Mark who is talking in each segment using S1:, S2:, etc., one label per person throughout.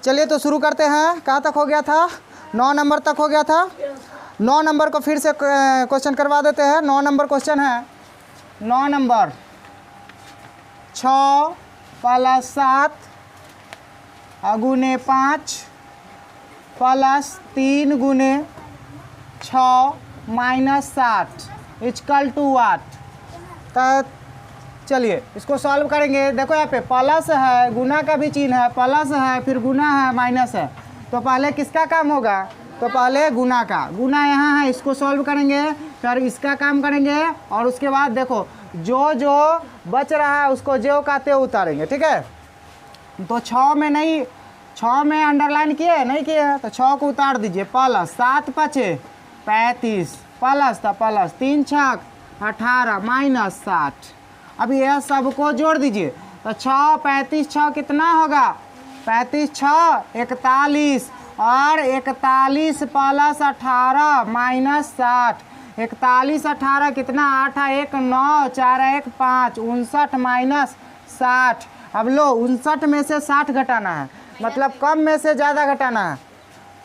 S1: चलिए तो शुरू करते हैं। कहाँ तक हो गया था? 9 नंबर तक हो गया था। 9 नंबर को फिर से क्वेश्चन करवा देते हैं। 9 नंबर क्वेश्चन है। 9 नंबर 6 + 7 × 5 + 3 × 6 - 7 = 8। तो चलिए इसको सॉल्व करेंगे। देखो यहाँ पे प्लस है, गुना का भी चिन्ह है, प्लस है, फिर गुना है, माइनस है। तो पहले किसका काम होगा? तो पहले गुना का। गुना यहाँ है, इसको सॉल्व करेंगे, फिर इसका काम करेंगे, और उसके बाद देखो जो जो बच रहा है उसको जो का त्यों उतारेंगे। ठीक है, तो 6 में नहीं, 6 में अंडरलाइन किए नहीं किए, तो 6 को उतार दीजिए। प्लस 7 × 5 = 35, प्लस था प्लस 3 × 6 = 18 माइनस 60। अब यह सबको जोड़ दीजिए। तो 6 35 6 कितना होगा? 35 6 41, और 41 + 18 माइनस 60। 41 18 कितना? 8 1 9 4 1 5 59 माइनस 60। अब लो 59 में से 60 घटाना है, मतलब कम में से ज़्यादा घटाना है।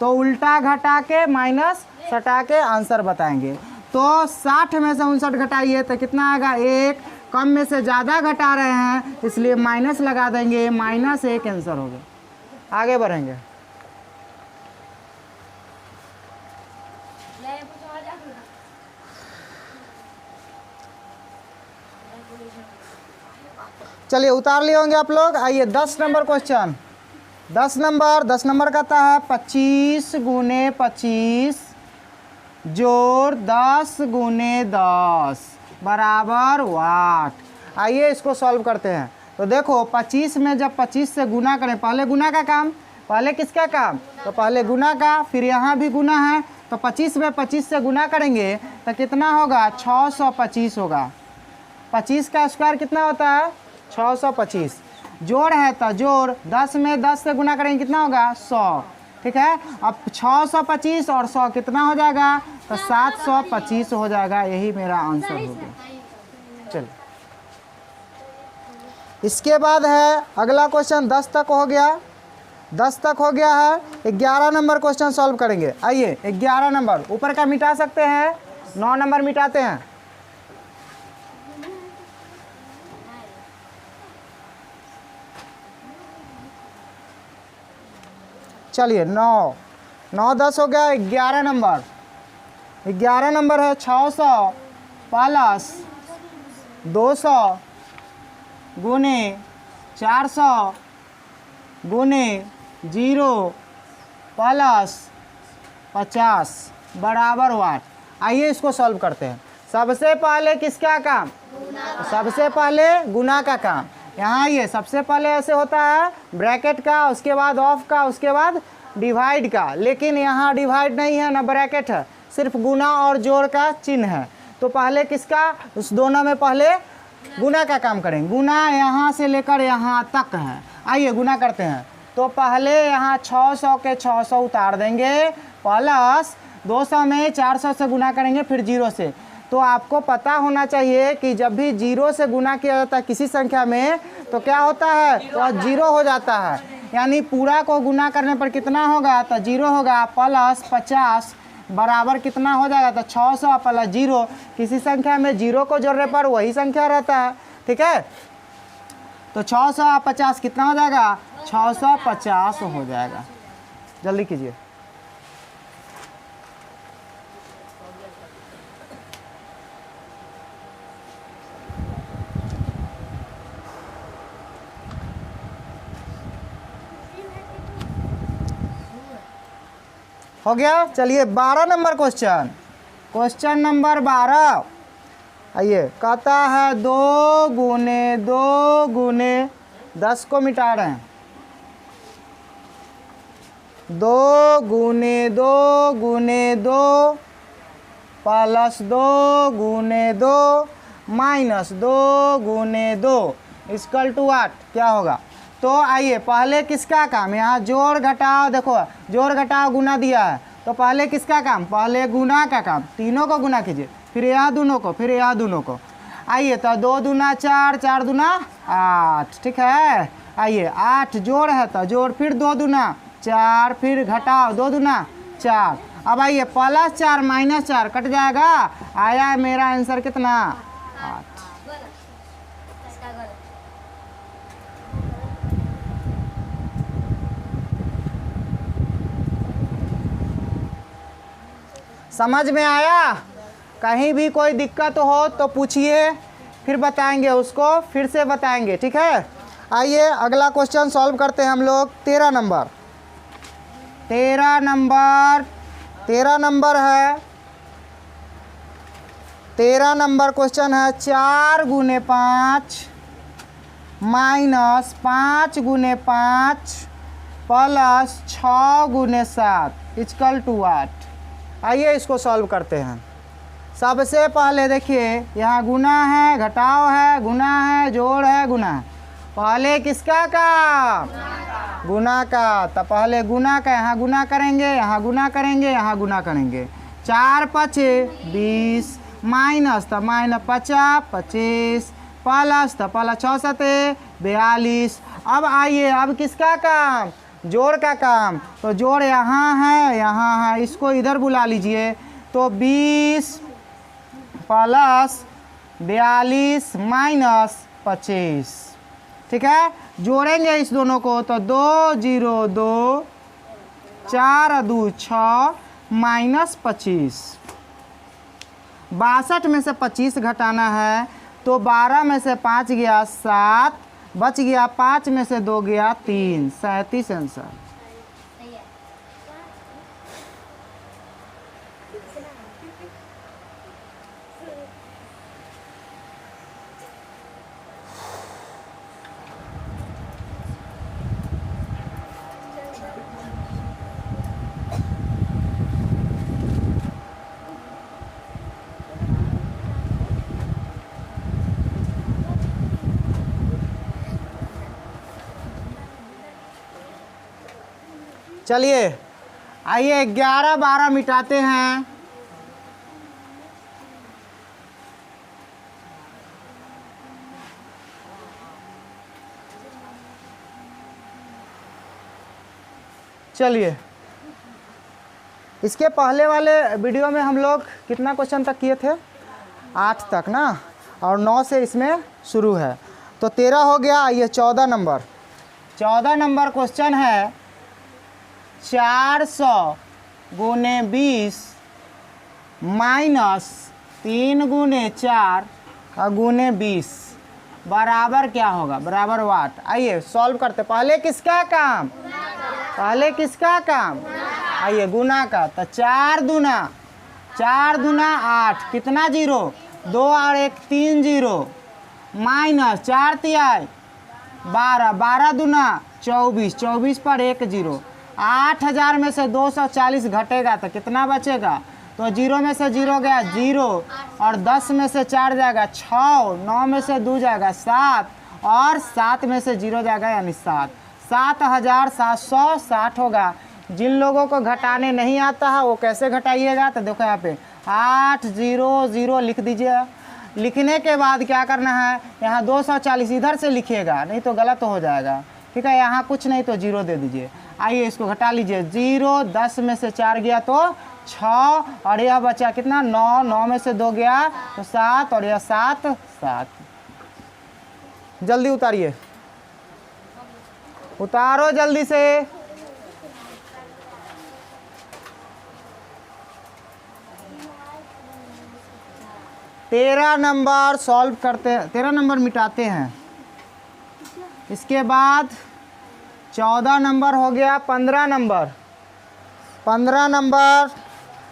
S1: तो उल्टा घटा के माइनस सटा के आंसर बताएंगे। तो 60 में से 59 घटाइए तो कितना आएगा? 1। कम में से ज़्यादा घटा रहे हैं इसलिए माइनस लगा देंगे, -1 आंसर हो गया। आगे बढ़ेंगे। चलिए उतार लिए होंगे आप लोग। आइए 10 नंबर क्वेश्चन। 10 नंबर कहता है 25 × 25 जोड़ 10 × 10 बराबर 8। आइए इसको सॉल्व करते हैं। तो देखो 25 में जब 25 से गुना करें, पहले गुना का काम, पहले किसका काम? तो पहले गुना का, फिर यहाँ भी गुना है, तो 25 में 25 से गुना करेंगे तो कितना होगा? 625 होगा। 25 का स्क्वायर कितना होता है? 625। जोड़ है तो जोड़, 10 में 10 से गुना करेंगे कितना होगा? 100। ठीक है, अब 625 और 100 कितना हो जाएगा? तो 725 हो जाएगा। यही मेरा आंसर हो गया। चलो इसके बाद है अगला क्वेश्चन। 10 तक हो गया, 10 तक हो गया है। 11 नंबर क्वेश्चन सॉल्व करेंगे। आइए 11 नंबर, ऊपर का मिटा सकते हैं, 9 नंबर मिटाते हैं। चलिए 9 9 10 हो गया। 11 नंबर, 11 नंबर है 600 + 200 × 400 × 0 + 50 बराबर 8। आइए इसको सॉल्व करते हैं। सबसे पहले किसका काम? सबसे पहले गुना का काम। यहाँ आइए, सबसे पहले ऐसे होता है ब्रैकेट का, उसके बाद ऑफ का, उसके बाद डिवाइड का। लेकिन यहाँ डिवाइड नहीं है ना ब्रैकेट है, सिर्फ गुना और जोड़ का चिन्ह है। तो पहले किसका? उस दोनों में पहले गुना का काम करेंगे। गुना यहाँ से लेकर यहाँ तक है। आइए गुना करते हैं। तो पहले यहाँ 600 के 600 उतार देंगे, प्लस 200 में 400 से गुना करेंगे, फिर 0 से। तो आपको पता होना चाहिए कि जब भी 0 से गुना किया जाता है किसी संख्या में तो क्या होता है? वह 0 हो जाता है। यानी पूरा को गुना करने पर कितना होगा? तो 0 होगा। प्लस 50 बराबर कितना हो जाएगा? तो 600 + 0। किसी संख्या में 0 को जोड़ने पर वही संख्या रहता है। ठीक है, तो 600 + 50 कितना हो जाएगा? 650 हो जाएगा। जल्दी कीजिए। हो गया। चलिए 12 नंबर क्वेश्चन। Question number 12। आइए कहता है 2 × 2 × 10 को मिटा रहे हैं। 2 × 2 × 2 + 2 × 2 - 2 × 2 = 8। क्या होगा? तो आइए पहले किसका काम? यहाँ जोड़ घटाओ, देखो जोड़ घटाओ गुना दिया है, तो पहले किसका काम? पहले गुना का काम। तीनों को गुना कीजिए, फिर यहाँ दोनों को, फिर यहाँ दोनों को। आइए तो 2 दूना 4, 4 दूना 8। ठीक है, आइए 8 जोड़ है तो जोड़, फिर 2 दूना 4, फिर घटाओ 2 दूना 4। अब आइए +4 -4 कट जाएगा, आया है मेरा आंसर कितना 8। समझ में आया? कहीं भी कोई दिक्कत हो तो पूछिए, फिर बताएंगे उसको, फिर से बताएंगे, ठीक है। आइए अगला क्वेश्चन सॉल्व करते हैं हम लोग। 13 नंबर है 13 नंबर क्वेश्चन है। 4 × 5 -5 × 5 + 6 × 7 = 8। आइए इसको सॉल्व करते हैं। सबसे पहले देखिए यहाँ गुना है, घटाव है, गुना है, जोड़ है, गुना है। पहले किसका काम? गुना का। तो पहले गुना का, यहाँ गुना करेंगे, यहाँ गुना करेंगे, यहाँ गुना करेंगे। 4 × 5 = 20 माइनस तो -50 25 प्लस तो +6 × 7 = 42। अब आइए अब किसका काम? जोड़ का काम। तो जोड़ यहाँ है, इसको इधर बुला लीजिए। तो 20 + 42 - 25, ठीक है। जोड़ेंगे इस दोनों को तो 2 0 2 4 2 6 -25। 62 में से 25 घटाना है, तो 12 में से 5 गया 7, बच गया 5 में से 2 गया 3, 37 आंसर। चलिए आइए 11 12 मिटाते हैं। चलिए इसके पहले वाले वीडियो में हम लोग कितना क्वेश्चन तक किए थे? 8 तक ना, और 9 से इसमें शुरू है। तो 13 हो गया। ये 14 नंबर क्वेश्चन है। 400 × 20 -3 × 4 × 20 बराबर क्या होगा? बराबर वाट। आइए सॉल्व करते। पहले किसका काम? आइए गुना का। तो 4 दूना 8, कितना जीरो? 2 और 1 3 जीरो, माइनस 4 तिहाई 12, 12 दूना 24, 24 पर 1 जीरो। 8000 में से 240 घटेगा तो कितना बचेगा? तो 0 में से 0 गया 0, और 10 में से 4 जाएगा 6, 9 में से 2 जाएगा 7, और 7 में से 0 जाएगा यानी 7। 7760 होगा। जिन लोगों को घटाने नहीं आता है वो कैसे घटाइएगा? तो देखो यहाँ पे 800 लिख दीजिए। लिखने के बाद क्या करना है? यहाँ 240 इधर से लिखिएगा, नहीं तो गलत हो जाएगा, ठीक है। यहाँ कुछ नहीं तो 0 दे दीजिए। आइए इसको घटा लीजिए। 0 10 में से 4 गया तो 6, और यह बचा कितना? 9, 9 में से 2 गया तो 7, और यह 7 7। जल्दी उतारिए, उतारो जल्दी से। तेरह नंबर सॉल्व करते हैं, 13 नंबर मिटाते हैं। इसके बाद 14 नंबर हो गया। 15 नंबर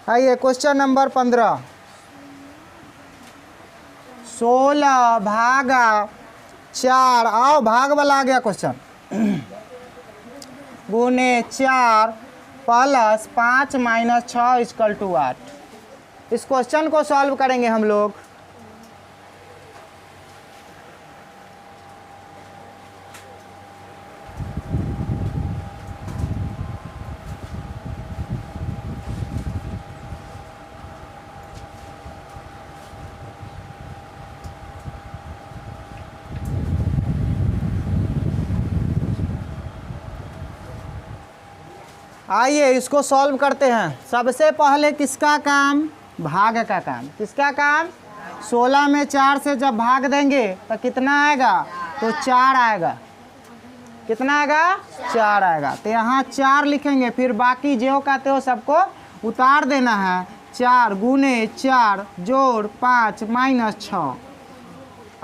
S1: आइए क्वेश्चन नंबर 15। 16 भागा 4, आओ भाग वाला आ गया क्वेश्चन, गुने 4 + 5 - 6 = 8। इस क्वेश्चन को सॉल्व करेंगे हम लोग। आइए इसको सॉल्व करते हैं। सबसे पहले किसका काम? भाग का काम। किसका काम? 16 में 4 से जब भाग देंगे तो कितना आएगा? तो 4 आएगा। कितना आएगा? 4 आएगा। तो यहाँ 4 लिखेंगे, फिर बाकी जो का त्यों सबको उतार देना है। 4 गुने 4 जोड़ 5 माइनस 6।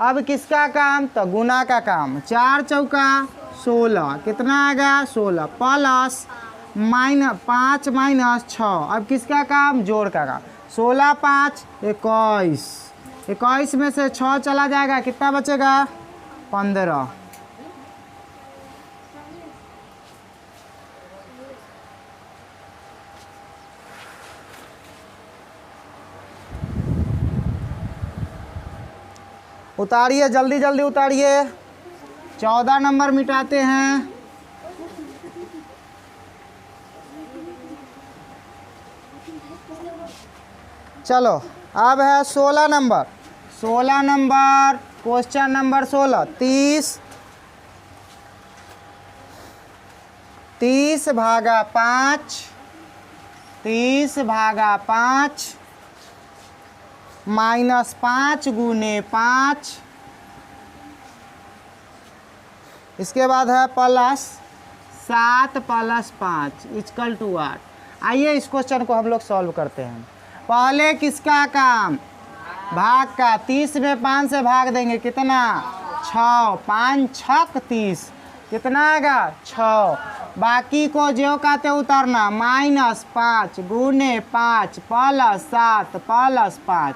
S1: अब किसका काम? तो गुना का काम। 4 चौका 16, कितना आएगा? 16 प्लस -5 माइनस 6। अब किसका काम? जोड़ का काम। 16 5 21, 21 में से 6 चला जाएगा, कितना बचेगा? 15। उतारिए, जल्दी जल्दी उतारिए। 14 नंबर मिटाते हैं। चलो अब है 16 नंबर। 16 number question number 16। 30 भागा 5, 30 भागा 5 माइनस 5 गुने 5। इसके बाद है प्लस 7 प्लस 5 इक्वल टू 8। आइए इस क्वेश्चन को हम लोग सॉल्व करते हैं। पहले किसका काम? भाग का। 30 में 5 से भाग देंगे, कितना? 6। 5 छक 30, कितना आएगा? 6। बाकी को जो कहते उतारना। -5 गुने 5 प्लस 7 प्लस 5।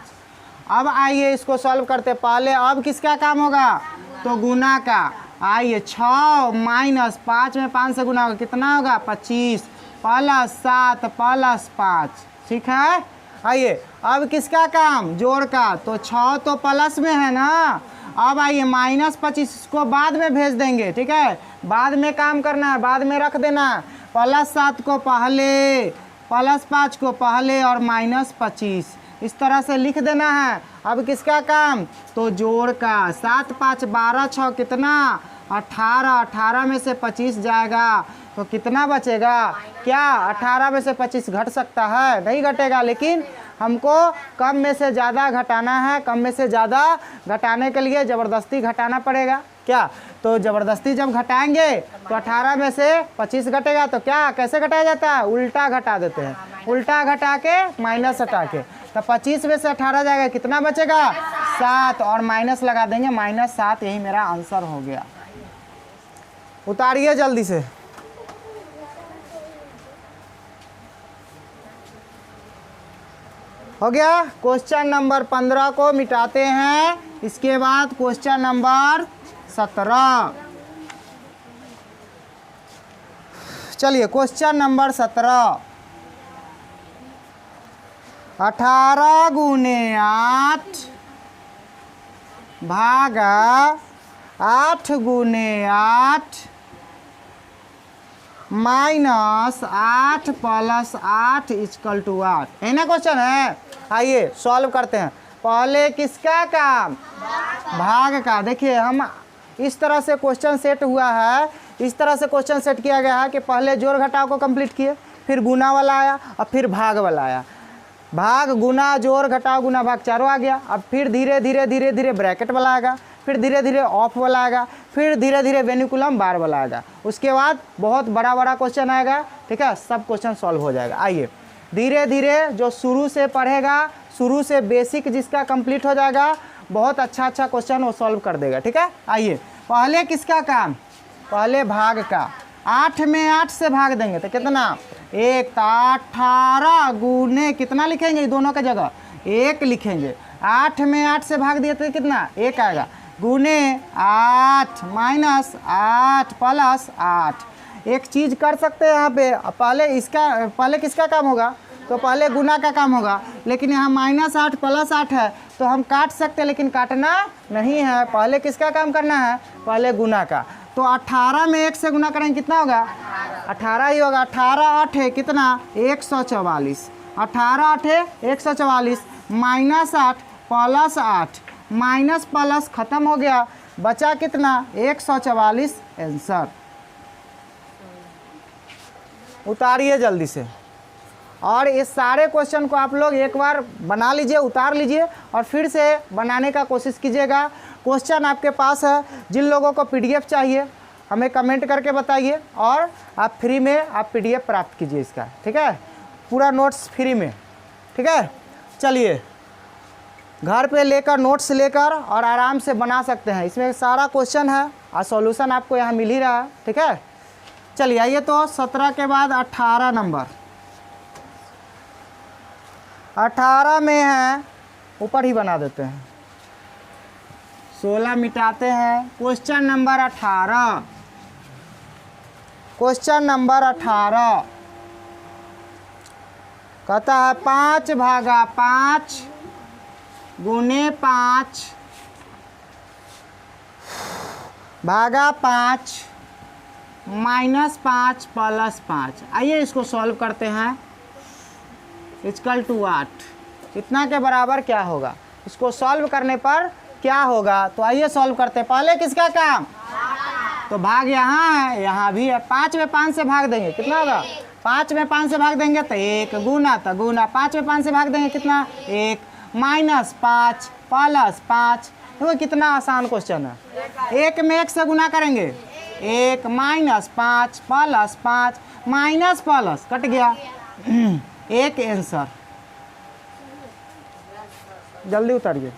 S1: अब आइए इसको सॉल्व करते। पहले अब किसका काम होगा? तो गुना का। आइए 6 माइनस 5 में 5 से गुना होगा, कितना होगा? 25 प्लस 7 प्लस 5। ठीक है। आइए अब किसका काम? जोड़ का। तो 6 तो प्लस में है ना। अब आइए -25 को बाद में भेज देंगे, ठीक है। बाद में काम करना है, बाद में रख देना। प्लस 7 को पहले, प्लस 5 को पहले और -25 इस तरह से लिख देना है। अब किसका काम? तो जोड़ का। 7 5 12 6 कितना? 18। 18 में से 25 जाएगा तो कितना बचेगा? क्या 18 में से 25 घट सकता है? नहीं घटेगा, लेकिन हमको कम में से ज़्यादा घटाना है। कम में से ज़्यादा घटाने के लिए ज़बरदस्ती घटाना पड़ेगा। क्या? तो ज़बरदस्ती जब घटाएंगे तो 18 में से 25 घटेगा। तो क्या कैसे घटाया जाता है? उल्टा घटा देते हैं। उल्टा घटा के माइनस हटा के, तो 25 में से 18 जाएगा, कितना बचेगा? 7 और माइनस लगा देंगे, -7। यही मेरा आंसर हो गया। उतारिए जल्दी से। हो गया। क्वेश्चन नंबर 15 को मिटाते हैं। इसके बाद क्वेश्चन नंबर 17। चलिए क्वेश्चन नंबर 17। 18 गुने 8 भागा 8 गुने 8 माइनस 8 प्लस 8 इक्वल टू 8। है ना क्वेश्चन है। आइए सॉल्व करते हैं। पहले किसका काम? भाग का। देखिए हम इस तरह से क्वेश्चन सेट हुआ है, इस तरह से क्वेश्चन सेट किया गया है कि पहले जोड़ घटाव को कंप्लीट किए, फिर गुना वाला आया और फिर भाग वाला आया। भाग गुना जोड़ घटाव गुना भाग चारों आ गया। अब फिर धीरे धीरे धीरे धीरे ब्रैकेट वाला आएगा, फिर धीरे धीरे ऑफ वाला आएगा, फिर धीरे धीरे वेनिकुलम बार वाला आएगा। उसके बाद बहुत बड़ा बड़ा क्वेश्चन आएगा। ठीक है, सब क्वेश्चन सॉल्व हो जाएगा। आइए धीरे धीरे जो शुरू से पढ़ेगा, शुरू से बेसिक जिसका कंप्लीट हो जाएगा, बहुत अच्छा क्वेश्चन वो सॉल्व कर देगा। ठीक है। आइए पहले किसका काम? पहले भाग का। 8 में 8 से भाग देंगे तो कितना? 1। 18 गुने कितना लिखेंगे? दोनों का जगह 1 लिखेंगे। 8 में 8 से भाग दिए तो कितना? 1 आएगा। गुने 8 माइनस 8 प्लस 8। एक चीज़ कर सकते हैं यहाँ पे, पहले किसका काम होगा? तो पहले गुना का काम होगा, लेकिन यहाँ -8 प्लस 8 है तो हम काट सकते हैं, लेकिन काटना नहीं है। पहले किसका काम करना है? पहले गुना का। तो 18 में 1 से गुना करेंगे, कितना होगा? 18 ही होगा। 18 8 है कितना? 144। 18 8 है 144 माइनस 8 प्लस 8, माइनस प्लस खत्म हो गया, बचा कितना? 144 आंसर। उतारिए जल्दी से। और इस सारे क्वेश्चन को आप लोग एक बार बना लीजिए, उतार लीजिए और फिर से बनाने का कोशिश कीजिएगा। क्वेश्चन आपके पास है, जिन लोगों को PDF चाहिए हमें कमेंट करके बताइए और आप फ्री में आप PDF प्राप्त कीजिए इसका, ठीक है, पूरा नोट्स फ्री में, ठीक है। चलिए घर पे लेकर नोट्स लेकर और आराम से बना सकते हैं। इसमें सारा क्वेश्चन है और सॉल्यूशन आपको यहाँ मिल ही रहा है, ठीक है। चलिए आइए तो 17 के बाद 18 नंबर, 18 में है, ऊपर ही बना देते हैं, 16 मिटाते हैं। क्वेश्चन नंबर 18, क्वेश्चन नंबर 18 कहता है 5 भागा 5 गुने 5 भागा 5 माइनस 5 प्लस 5। आइए इसको सॉल्व करते हैं। इक्वल टू 8 इतना के बराबर क्या होगा, इसको सॉल्व करने पर क्या होगा, तो आइए सॉल्व करते हैं। पहले किसका काम, तो भाग यहाँ है, यहाँ भी है। 5 में 5 से भाग देंगे कितना होगा, 5 में 5 से भाग देंगे तो 1, गुना तो गुना, 5 में 5 से भाग देंगे कितना 1, माइनस 5 प्लस 5। देखो कितना आसान क्वेश्चन है। 1 में 1 से गुना करेंगे 1, minus 5 plus 5, minus plus cut गया, एक आंसर। जल्दी उतारिए।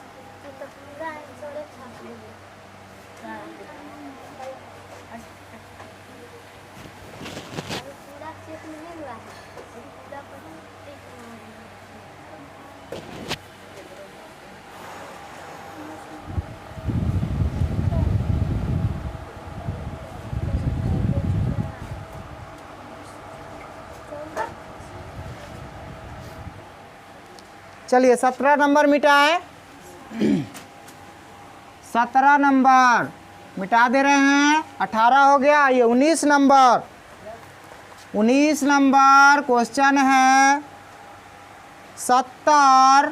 S1: चलिए 17 नंबर मिटाए, 17 नंबर मिटा दे रहे हैं, 18 हो गया। ये 19 नंबर, 19 नंबर क्वेश्चन है 70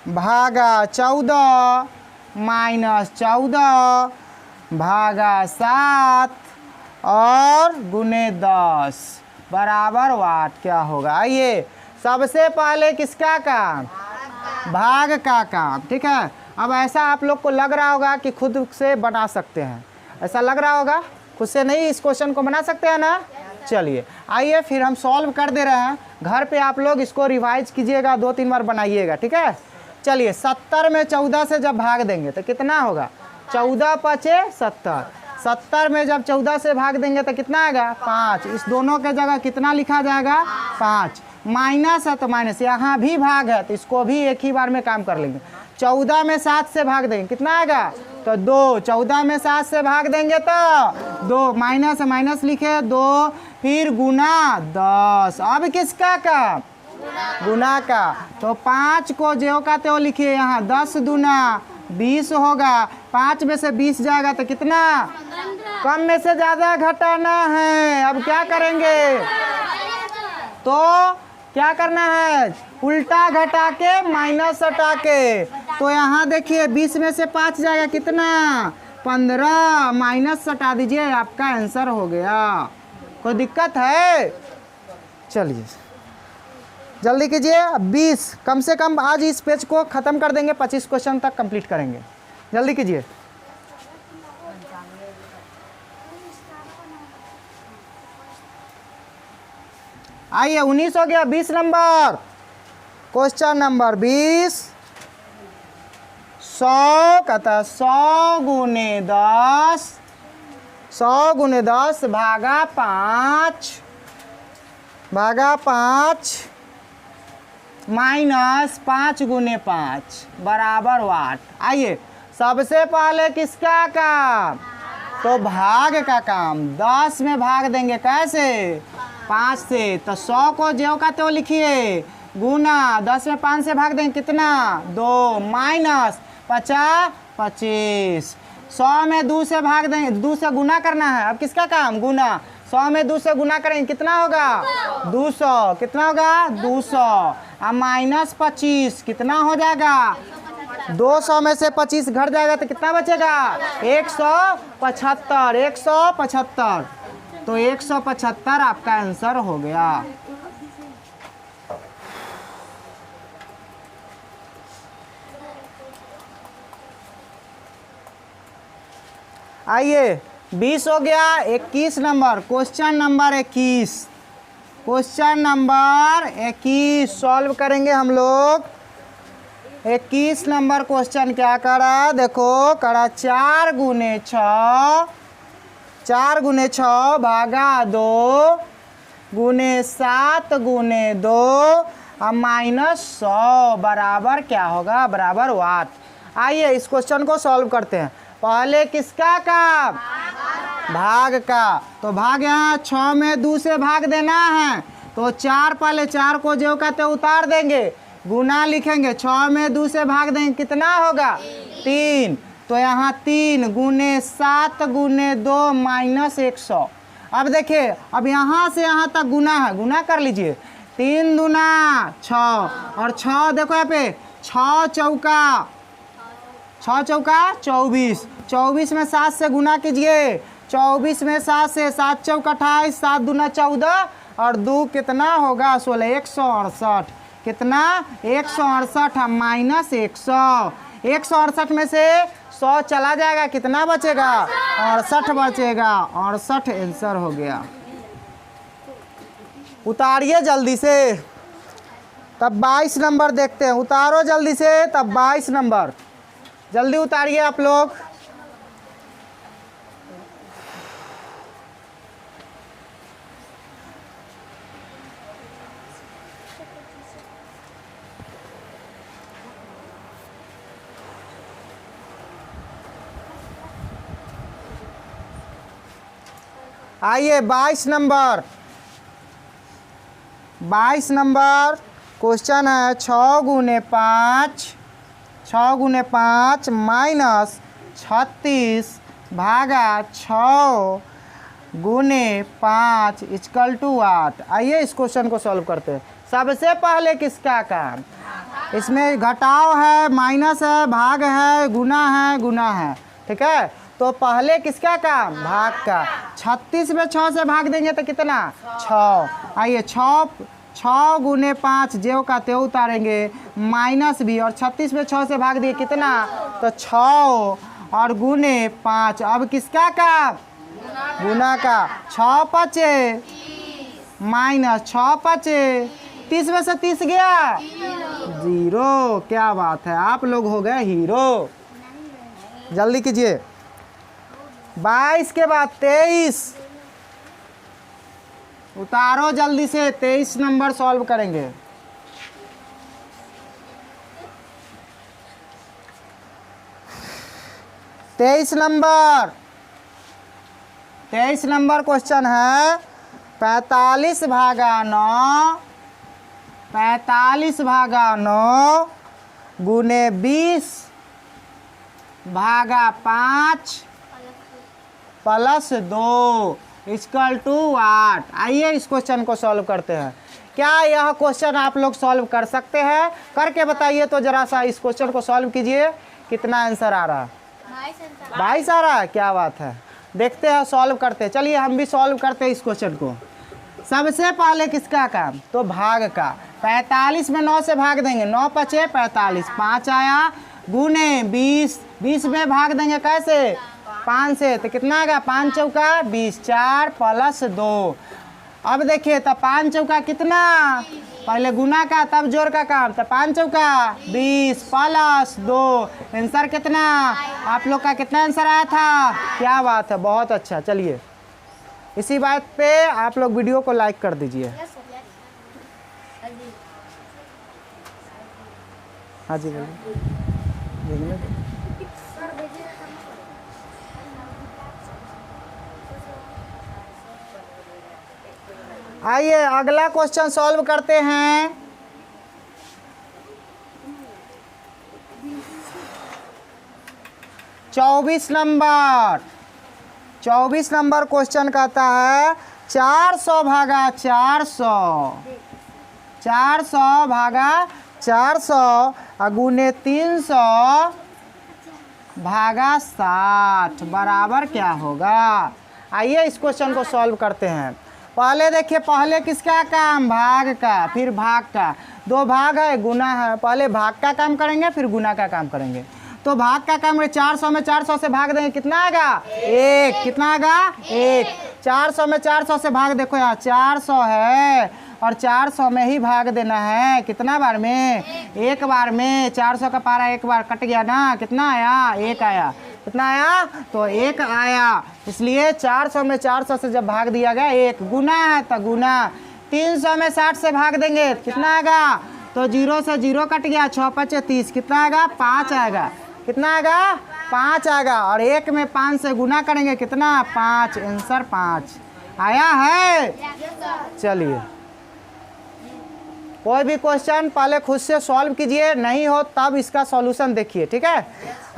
S1: भागा 14 माइनस 14 भागा 7 और गुने 10 बराबर वाट क्या होगा। आइए सबसे पहले किसका काम, भाग का काम, ठीक है। अब ऐसा आप लोग को लग रहा होगा कि खुद से बना सकते हैं, ऐसा लग रहा होगा, खुद से नहीं इस क्वेश्चन को बना सकते हैं ना। चलिए आइए फिर हम सॉल्व कर दे रहे हैं, घर पे आप लोग इसको रिवाइज कीजिएगा, 2-3 बार बनाइएगा, ठीक है। चलिए 70 में 14 से जब भाग देंगे तो कितना होगा, 14 पचे 70, 70 में जब 14 से भाग देंगे तो कितना आएगा 5। इस दोनों के जगह कितना लिखा जाएगा 5, माइनस है तो माइनस, यहाँ भी भाग है तो इसको भी एक ही बार में काम कर लेंगे। 14 में 7 से भाग देंगे कितना आएगा तो 2, 14 में 7 से भाग देंगे तो 2, माइनस है माइनस लिखे 2, फिर गुना 10। अब किसका काम, गुना का, तो 5 को ज्यों का त्यों लिखिए, यहाँ 10 दूना 20 होगा, 5 में से 20 जाएगा तो कितना, कम में से ज़्यादा घटाना है। अब क्या करेंगे, तो क्या करना है, उल्टा घटा के माइनस हटा के, तो यहाँ देखिए 20 में से 5 जाएगा कितना 15, माइनस हटा दीजिए, आपका आंसर हो गया। कोई दिक्कत है, चलिए जल्दी कीजिए। 20 कम से कम आज इस पेज को ख़त्म कर देंगे, 25 क्वेश्चन तक कंप्लीट करेंगे, जल्दी कीजिए। आइए 19 हो गया, 20 नंबर क्वेश्चन नंबर 20, 100 कहता है 100 गुने 10, 100 गुने 10 भागा 5 माइनस 5 गुने 5 बराबर वाट। आइए सबसे पहले किसका काम, तो भाग का काम। 10 में भाग देंगे कैसे, 5 से, तो 100 को ज्यों का त्यों लिखिए, गुना 10 में 5 से भाग देंगे कितना 2, माइनस 50 25, 100 में 2 से भाग देंगे, 2 से गुना करना है। अब किसका काम, गुना, 100 में 2 से गुना करेंगे कितना होगा 200, कितना होगा 200, अब माइनस 25 कितना हो जाएगा, 200 में से 25 घट जाएगा तो कितना बचेगा 175, 175। तो 175 आपका आंसर हो गया। आइए 20 हो गया। 21 number, question number 21, question number 21 solve करेंगे हम लोग। 21 नंबर क्वेश्चन क्या करा, देखो करा 4 गुने 6, 4 गुने 6 भागा 2 गुने 7 गुने 2 और माइनस 100 बराबर क्या होगा, बराबर 8। आइए इस क्वेश्चन को सॉल्व करते हैं। पहले किसका का, भाग का। तो भाग यहाँ 6 में 2 से भाग देना है, तो 4 पहले 4 को जो कहते उतार देंगे, गुना लिखेंगे, 6 में 2 से भाग देंगे, कितना होगा 3। तो यहाँ 3 गुने 7 गुने 2 माइनस 100। अब देखिए, अब यहाँ से यहाँ तक गुना है, गुना कर लीजिए। 3 दूना 6 और 6 देखो यहाँ पे 6 चौका 24, 24 में 7 से गुना कीजिए, 24 में 7 से 7 चौका 28, 7 दूना 14 और 2 कितना होगा 16, 168। कितना 168 माइनस 100, 168 में से 100 चला जाएगा, कितना बचेगा 68 बचेगा, 68 आंसर हो गया। उतारिए जल्दी से, तब 22 नंबर देखते हैं। उतारो जल्दी से, तब 22 नंबर जल्दी उतारिए आप लोग। आइए 22 नंबर, 22 नंबर क्वेश्चन है 6 गुने 5, 6 गुने 5 माइनस 36 भागा 6 गुने 5 इक्वल टू 8। आइए इस क्वेश्चन को सॉल्व करते हैं। सबसे पहले किसका काम, इसमें घटाव है, माइनस है, भाग है, गुना है, ठीक है। तो पहले किसका काम, भाग का। 36 में 6 से भाग देंगे तो कितना 6। आइए 6 गुने 5 जेव का त्यों उतारेंगे, माइनस भी, और 36 में 6 से भाग दिए कितना, तो 6 और गुने 5। अब किसका काम, गुना का। 6 पचे माइनस 6 पचे 30 में से 30 गया 0। क्या बात है, आप लोग हो गए हीरो। जल्दी कीजिए। 22 के बाद 23 उतारो जल्दी से, 23 नंबर सॉल्व करेंगे। तेईस नंबर क्वेश्चन है 45 भागा 9, 45 भागा 9 गुने 20 भागा 5 प्लस 2 इक्वल टू 8। आइए इस क्वेश्चन को सॉल्व करते हैं। क्या यह क्वेश्चन आप लोग सॉल्व कर सकते हैं, करके बताइए तो जरा सा। इस क्वेश्चन को सॉल्व कीजिए, कितना आंसर आ रहा है, 22 आ रहा है। क्या बात है, देखते हैं सॉल्व करते हैं। चलिए हम भी सॉल्व करते हैं इस क्वेश्चन को। सबसे पहले किसका काम, तो भाग का। 45 में 9 से भाग देंगे, 9 पचे 45, 5 आया, गुने 20, 20 में भाग देंगे कैसे 5 से, तो कितना आएगा 5 चौका 20, 4 प्लस 2। अब देखिए तो 5 चौका कितना, पहले गुना का तब जोड़ का काम, तो 5 चौका 20 प्लस 2 आंसर कितना, आप लोग का कितना आंसर आया था। क्या बात है, बहुत अच्छा। चलिए इसी बात पे आप लोग वीडियो को लाइक कर दीजिए। हाँ जी बोलिए। आइए अगला क्वेश्चन सॉल्व करते हैं। चौबीस नंबर क्वेश्चन कहता है 400 भागा 400, 400 भागा 400 गुने 300 भागा 60 बराबर क्या होगा। आइए इस क्वेश्चन को सॉल्व करते हैं। पहले देखिए, पहले किसका काम, भाग का, फिर भाग का। दो भाग है, गुना है, पहले भाग का काम करेंगे फिर गुना का काम करेंगे। तो भाग का काम 400 में 400 से भाग देंगे, कितना आएगा 1, कितना आएगा 1। 400 में 400 से भाग, देखो यहाँ 400 है और 400 में ही भाग देना है, कितना बार में, एक बार में। 400 का पारा एक बार कट गया ना, कितना आया 1 आया, कितना आया तो 1 आया। इसलिए 400 में 400 से जब भाग दिया गया 1, गुना है तो गुना। 300 में 60 से भाग देंगे, कितना आएगा तो 0 से 0 कट गया, 6 5 30, कितना आएगा 5 आएगा, कितना आएगा 5 आएगा। और 1 में 5 से गुना करेंगे, कितना 5, आंसर 5 आया है। चलिए, कोई भी क्वेश्चन पहले खुद से सॉल्व कीजिए, नहीं हो तब इसका सॉल्यूशन देखिए, ठीक है।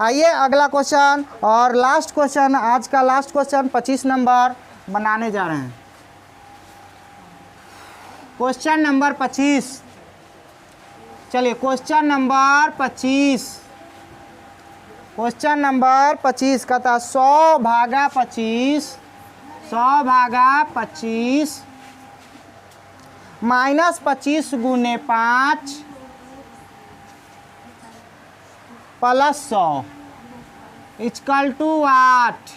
S1: आइए अगला क्वेश्चन और लास्ट क्वेश्चन, आज का लास्ट क्वेश्चन 25 नंबर बनाने जा रहे हैं। क्वेश्चन नंबर 25, चलिए क्वेश्चन नंबर 25, क्वेश्चन नंबर 25 का था 100 भागा 25, 100 भागा 25 माइनस 25 गुने 5 प्लस 100 इक्वल टू 8।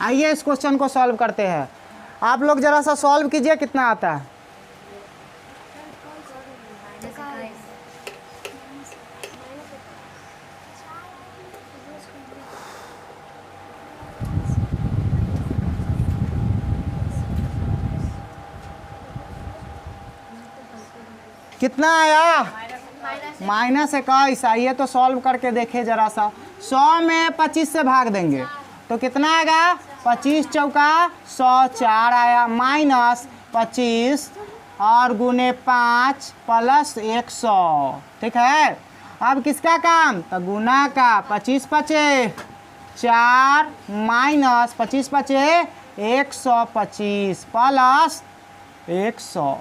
S1: आइए इस क्वेश्चन को सॉल्व करते हैं। आप लोग जरा सा सॉल्व कीजिए, कितना आता है। कितना आया -21। आइए तो सॉल्व करके देखें जरा सा। 100 में 25 से भाग देंगे तो कितना आएगा, 25 चौका 100, 4 आया, माइनस 25 और गुने 5 प्लस 100, ठीक है। अब किसका काम, तो गुना का। 25 पचे 4 माइनस 25 पचे 125 प्लस 100।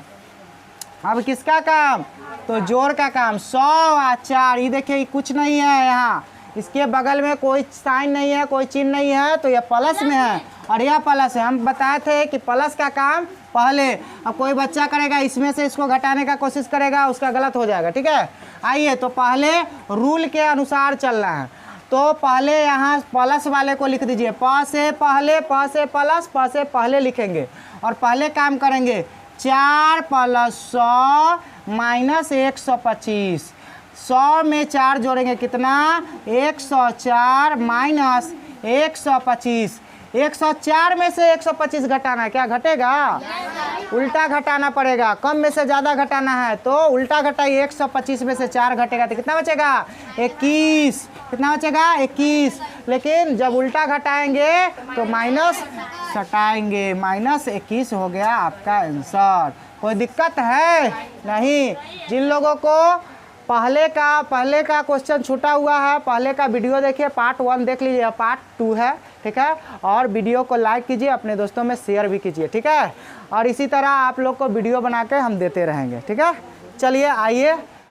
S1: अब किसका काम, तो जोड़ का काम। 100 और 4, ये देखिए कुछ नहीं है यहाँ, इसके बगल में कोई साइन नहीं है, कोई चिन्ह नहीं है, तो यह प्लस में है और यह प्लस है। हम बताए थे कि प्लस का काम पहले। अब कोई बच्चा करेगा इसमें से इसको घटाने का कोशिश करेगा, उसका गलत हो जाएगा, ठीक है। आइए तो पहले रूल के अनुसार चलना है। तो पहले यहाँ प्लस वाले को लिख दीजिए, प से पहले, प से प्लस, प से पहले लिखेंगे और पहले काम करेंगे 4 प्लस 100 माइनस 125। 100 में 4 जोड़ेंगे, कितना 104 माइनस 125। 104 में से 125 घटाना, क्या घटेगा, उल्टा घटाना पड़ेगा। कम में से ज़्यादा घटाना है तो उल्टा घटाइए। 125 में से 4 घटेगा तो कितना बचेगा 21, कितना बचेगा 21। लेकिन जब उल्टा घटाएंगे तो माइनस हटाएंगे, माइनस 21 हो गया आपका आंसर। कोई दिक्कत है नहीं। जिन लोगों को पहले का क्वेश्चन छूटा हुआ है, पहले का वीडियो देखिए, पार्ट 1 देख लीजिए, पार्ट 2 है, ठीक है। और वीडियो को लाइक कीजिए, अपने दोस्तों में शेयर भी कीजिए, ठीक है। और इसी तरह आप लोग को वीडियो बना के हम देते रहेंगे, ठीक है। चलिए आइए